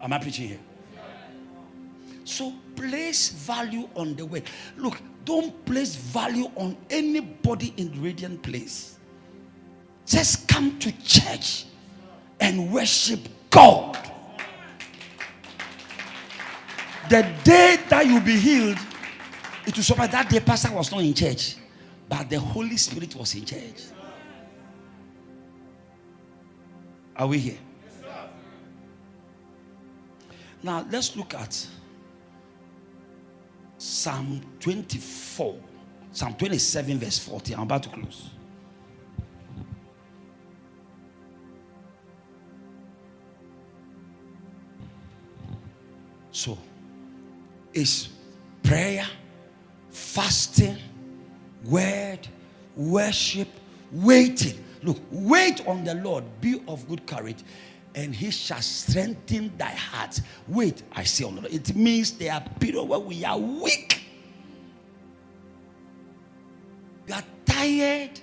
Am I preaching here? So place value on the word. Look, don't place value on anybody in the radiant place. Just come to church and worship God. The day that you be healed, it will surprise that day pastor was not in church, but the Holy Spirit was in church. Are we here? Now let's look at Psalm 24, Psalm 27 verse 40. I'm about to close. So, it's prayer, fasting, word, worship, waiting. Look, wait on the Lord, be of good courage, and he shall strengthen thy heart. Wait, I say on the Lord. It means there are periods where we are weak. You are tired.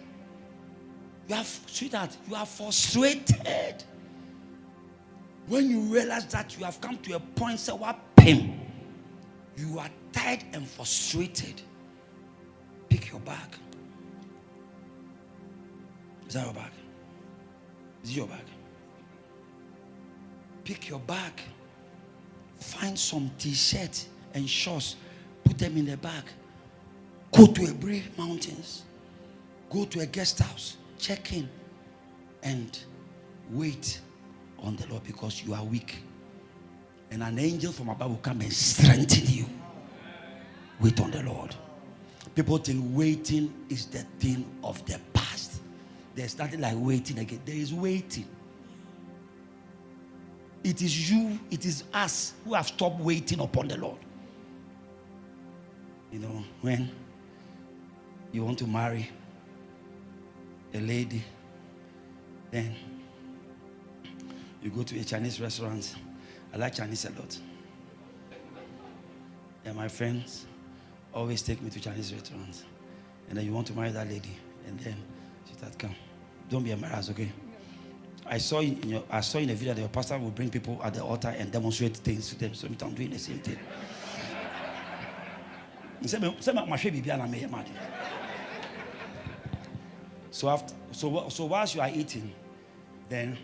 You are, sweetheart, you are frustrated. When you realize that you have come to a point, say, what pain? You are tired and frustrated. Pick your bag. Is that your bag? Is it your bag? Pick your bag. Find some t-shirts and shorts. Put them in the bag. Go to Ebre Mountains. Go to a guest house. Check in. And wait on the Lord because you are weak. And an angel from above will come and strengthen you. Wait on the Lord. People think waiting is the thing of the past. There's nothing like waiting again. There is waiting. It is you, it is us who have stopped waiting upon the Lord. You know, when you want to marry a lady, then you go to a Chinese restaurant. I like Chinese a lot. And my friends always take me to Chinese restaurants. And then you want to marry that lady. And then she said, come. Don't be embarrassed, okay? I saw in a video that your pastor will bring people at the altar and demonstrate things to them. So I'm doing the same thing. So whilst you are eating, then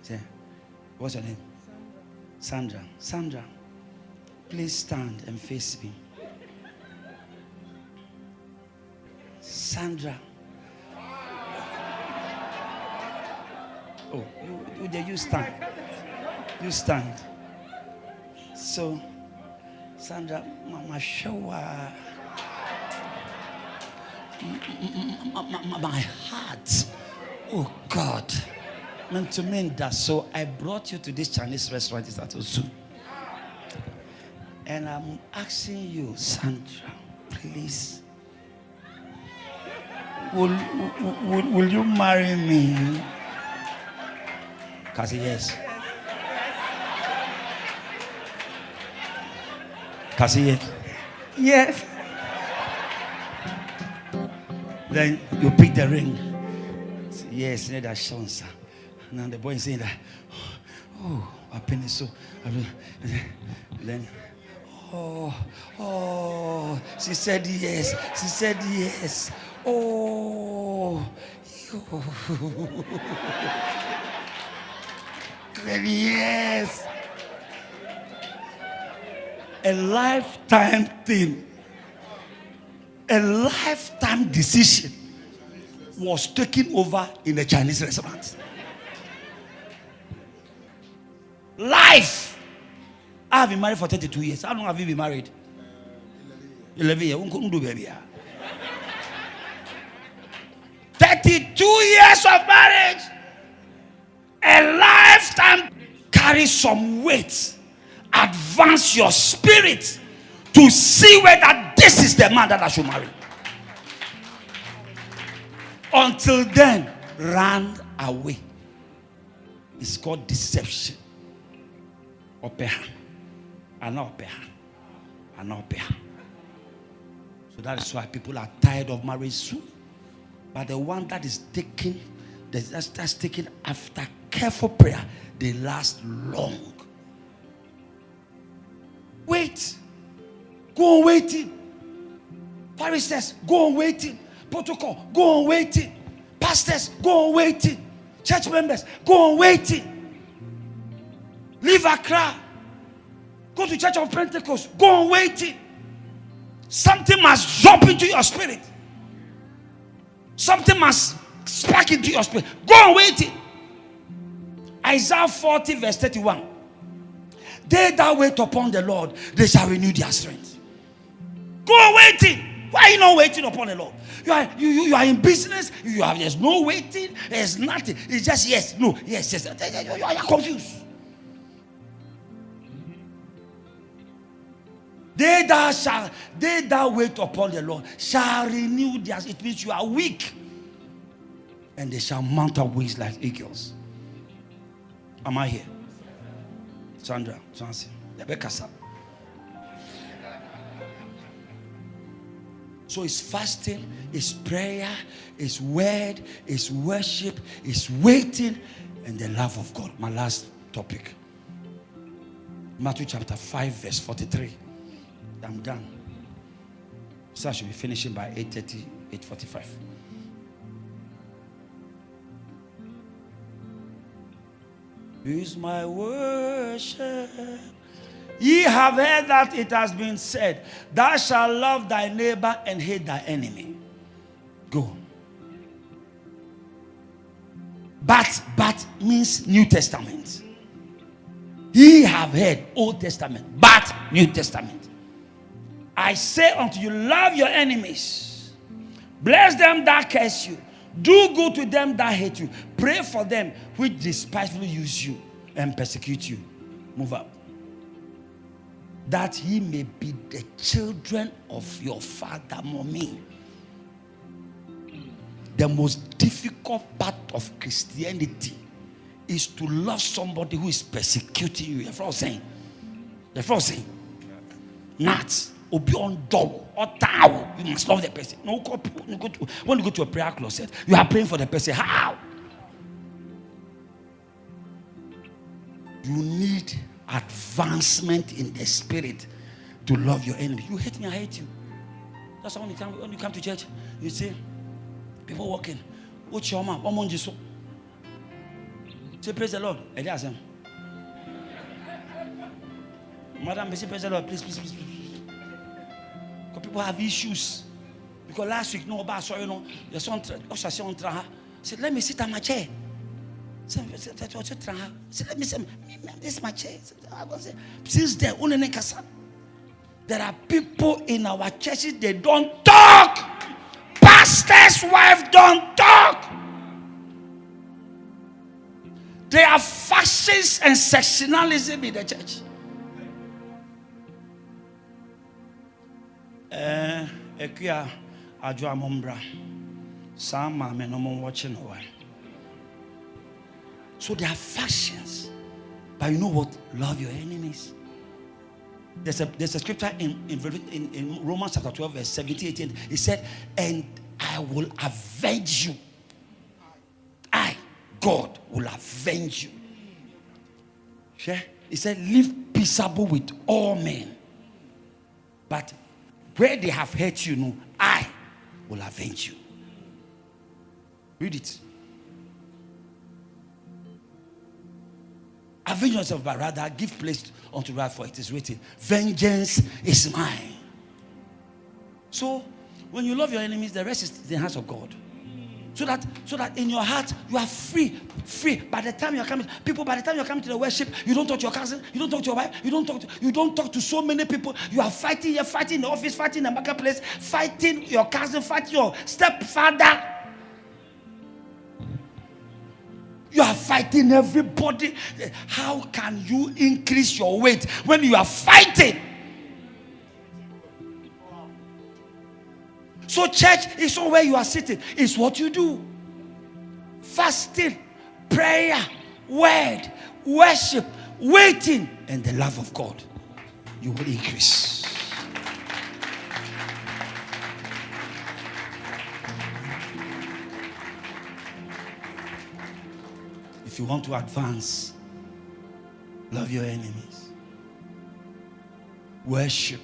say, what's your name? Sandra. Sandra, please stand and face me. Sandra. Oh, you stand. You stand. So, Sandra, Mama Showa. My heart. Oh God. Meant to mean that. So I brought you to this Chinese restaurant at Ozu. And I'm asking you, Sandra, please. Will you marry me? Kasi yes. Kasi yes. Yes. Then you pick the ring. Say, yes, that's Sean, sir. Now the boy is saying that, oh, my penny so. Then, oh, she said yes. She said yes. Oh, yes. A lifetime thing, a lifetime decision was taken over in a Chinese restaurant. Life. I have been married for 32 years. How long have you been married? 11 years. 32 years of marriage. A lifetime. Carry some weight. Advance your spirit to see whether this is the man that I should marry. Until then, run away. It's called deception. Opeha. So that is why people are tired of marriage soon. But the one that is taken, that's taken after careful prayer, they last long. Wait. Go on waiting. Parishes, go on waiting. Protocol, go on waiting. Pastors, go on waiting. Church members, go on waiting. Leave Accra. Go to Church of Pentecost. Go on waiting. Something must jump into your spirit. Something must spark into your spirit. Go on waiting. Isaiah 40 verse 31. They that wait upon the Lord, they shall renew their strength. Go on waiting. Why are you not waiting upon the Lord? You are in business. There's no waiting. There's nothing. It's just yes, no, yes, yes. You are confused. They that wait upon the Lord shall renew their strength. It means you are weak. And they shall mount up wings like eagles. Am I here? Sandra, Chancy, Rebecca. So it's fasting, it's prayer, it's word, it's worship, it's waiting, and the love of God. My last topic. Matthew chapter 5 verse 43. I'm done. So I should be finishing by 8:30, 8:45. Is my worship. Ye have heard that it has been said, thou shalt love thy neighbor and hate thy enemy. Go. But means New Testament. Ye have heard Old Testament, but New Testament. I say unto you, love your enemies. Bless them that curse you. Do good to them that hate you. Pray for them which despitefully use you and persecute you. Move up. That ye may be the children of your Father, mommy. The most difficult part of Christianity is to love somebody who is persecuting you. You're saying. Not. You must love the person. No, when you go to a prayer closet, you are praying for the person. How? You need advancement in the spirit to love your enemy. You hate me, I hate you. That's why when you come to church, you see people walking. What's your mom? What money so? Say praise the Lord. Madam, say praise the Lord. Please. Because people have issues. Because last week, no, sorry, you know, your son, said, let me sit on my chair. Said, let me sit. This is my chair. Since then, there are people in our churches, they don't talk. Pastor's wife don't talk. There are fascists and sectionalism in the church. Ekia Ajwa Mombra. Sama me no more watching away. So there are factions. But you know what? Love your enemies. There's a scripture in Romans chapter 12, verse 17, 18. It said, and I will avenge you. I, God, will avenge you. Yeah? He said, live peaceable with all men. But where they have hurt you, I will avenge you. Read it. Avenge yourself, but rather give place unto wrath, for it is written, vengeance is mine. So when you love your enemies, the rest is in the hands of God. So that in your heart you are free. By the time you're coming to the worship, you don't talk to your cousin, you don't talk to your wife, you don't talk to so many people. You are fighting here, fighting in the office, fighting in the marketplace, fighting your cousin, fighting your stepfather. You are fighting everybody. How can you increase your weight when you are fighting? So church is not where you are sitting. It's what you do. Fasting, prayer, word, worship, waiting, and the love of God. You will increase. If you want to advance, love your enemies. Worship.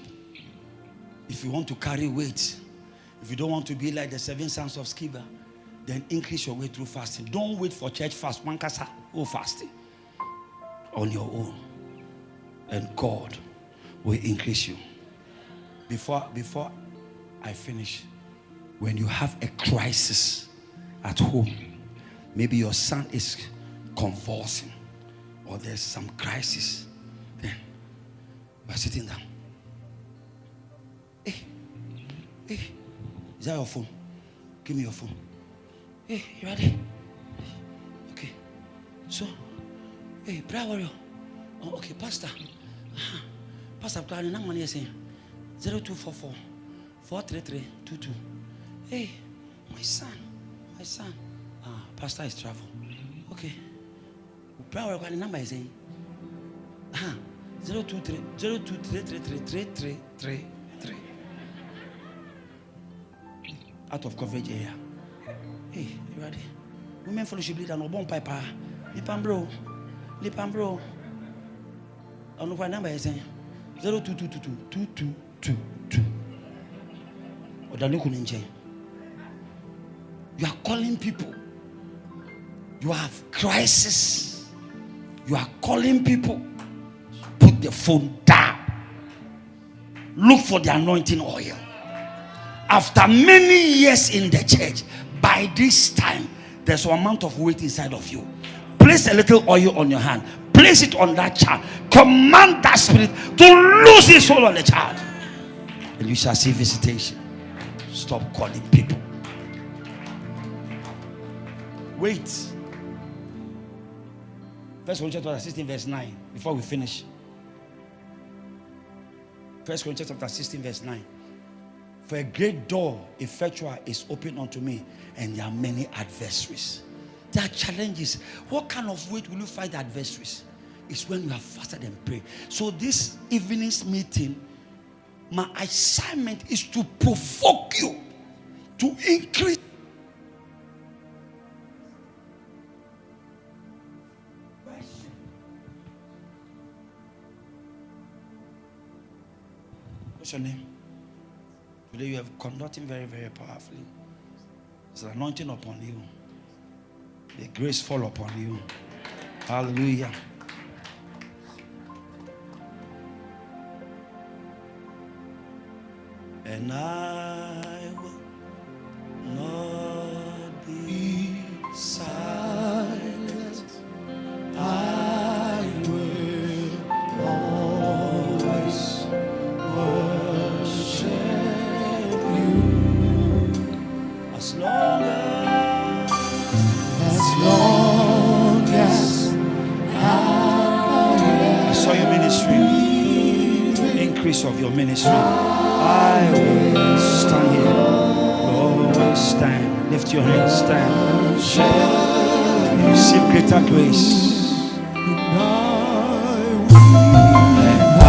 If you want to carry weight, if you don't want to be like the 7 sons of Sceva, then increase your weight through fasting. Don't wait for church fast. One kasa, fasting on your own, and God will increase you. Before I finish, when you have a crisis at home, maybe your son is convulsing, or there's some crisis, then you are sitting down. Hey, is that your phone? Give me your phone. Hey, you ready? Okay. So, hey, prayer warrior. Oh, okay, Pastor. Pastor, I'm not money saying 0244 433 22. Hey, my son. Pastor is travel. Okay. Prayer warrior, the number is saying 023 out of coverage area. Hey, you ready? Women fellowship leader no bon piper. Lipam bro. I know what number is saying 02222222. You are calling people. You have crisis. You are calling people. Put the phone down. Look for the anointing oil. After many years in the church, by this time, there's an amount of weight inside of you. Place a little oil on your hand. Place it on that child. Command that spirit to lose his hold on the child. And you shall see visitation. Stop calling people. Wait. 1 Corinthians chapter 16 verse 9. Before we finish. 1 Corinthians chapter 16 verse 9. For a great door effectual is open unto me, and there are many adversaries. There are challenges. What kind of weight will you fight adversaries? It's when you have fasted and prayed. So this evening's meeting, my assignment is to provoke you to increase. What's your name? Today you have conducting very, very powerfully. There's an anointing upon you. The grace fall upon you. Hallelujah. And I will not be silent. I will always worship you. As long as I saw your ministry, increase of your ministry. I will stand here. Always stand. Lift your hands. Stand. Receive greater grace. And I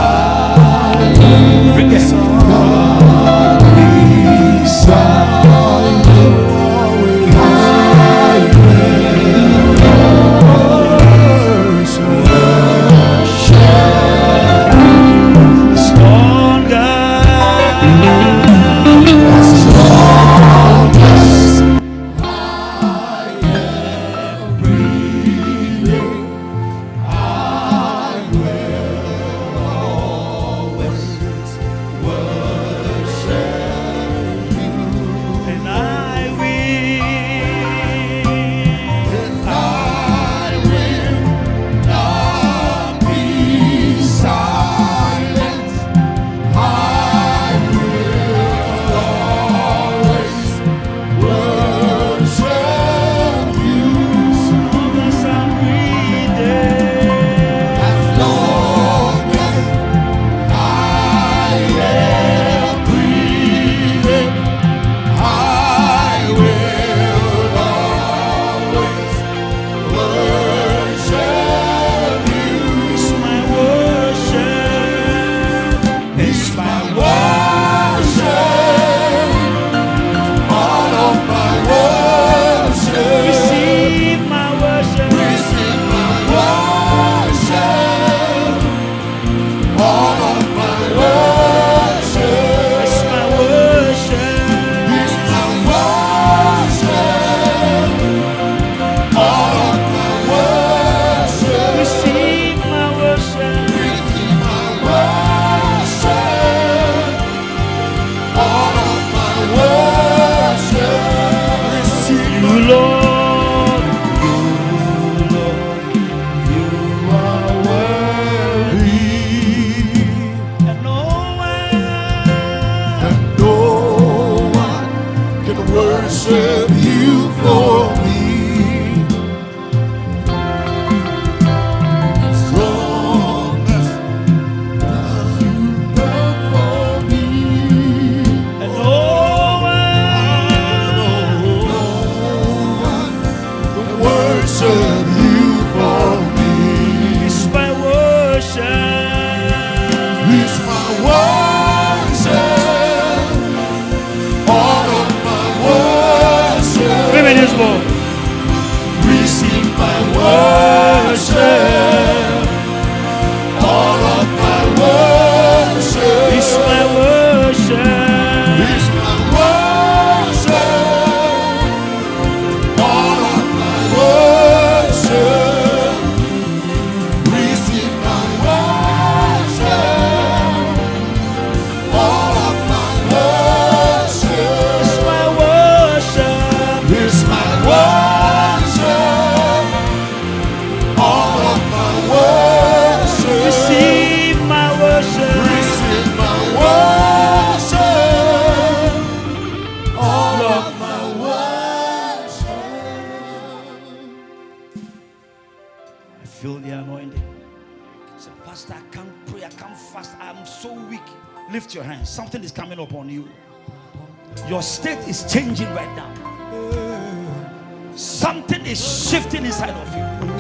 Lord. You are worthy, And no one can worship you for me. As long as you've done for me, and no one can worship you for me. is my worship. It's my worship, all of my worship. Give me this one. Receive my worship, all of my worship. It's my worship. It's my worship, all of my worship. Receive my worship, all of my worship. It's my worship. It's my worship, all of my worship. Receive my worship. Receive my worship, all of my worship. I feel the anointing. Say, Pastor, I can't pray, I can't fast, I'm so weak. Lift your hands. Something is coming upon you. Your state is changing right now. Something is shifting inside of you.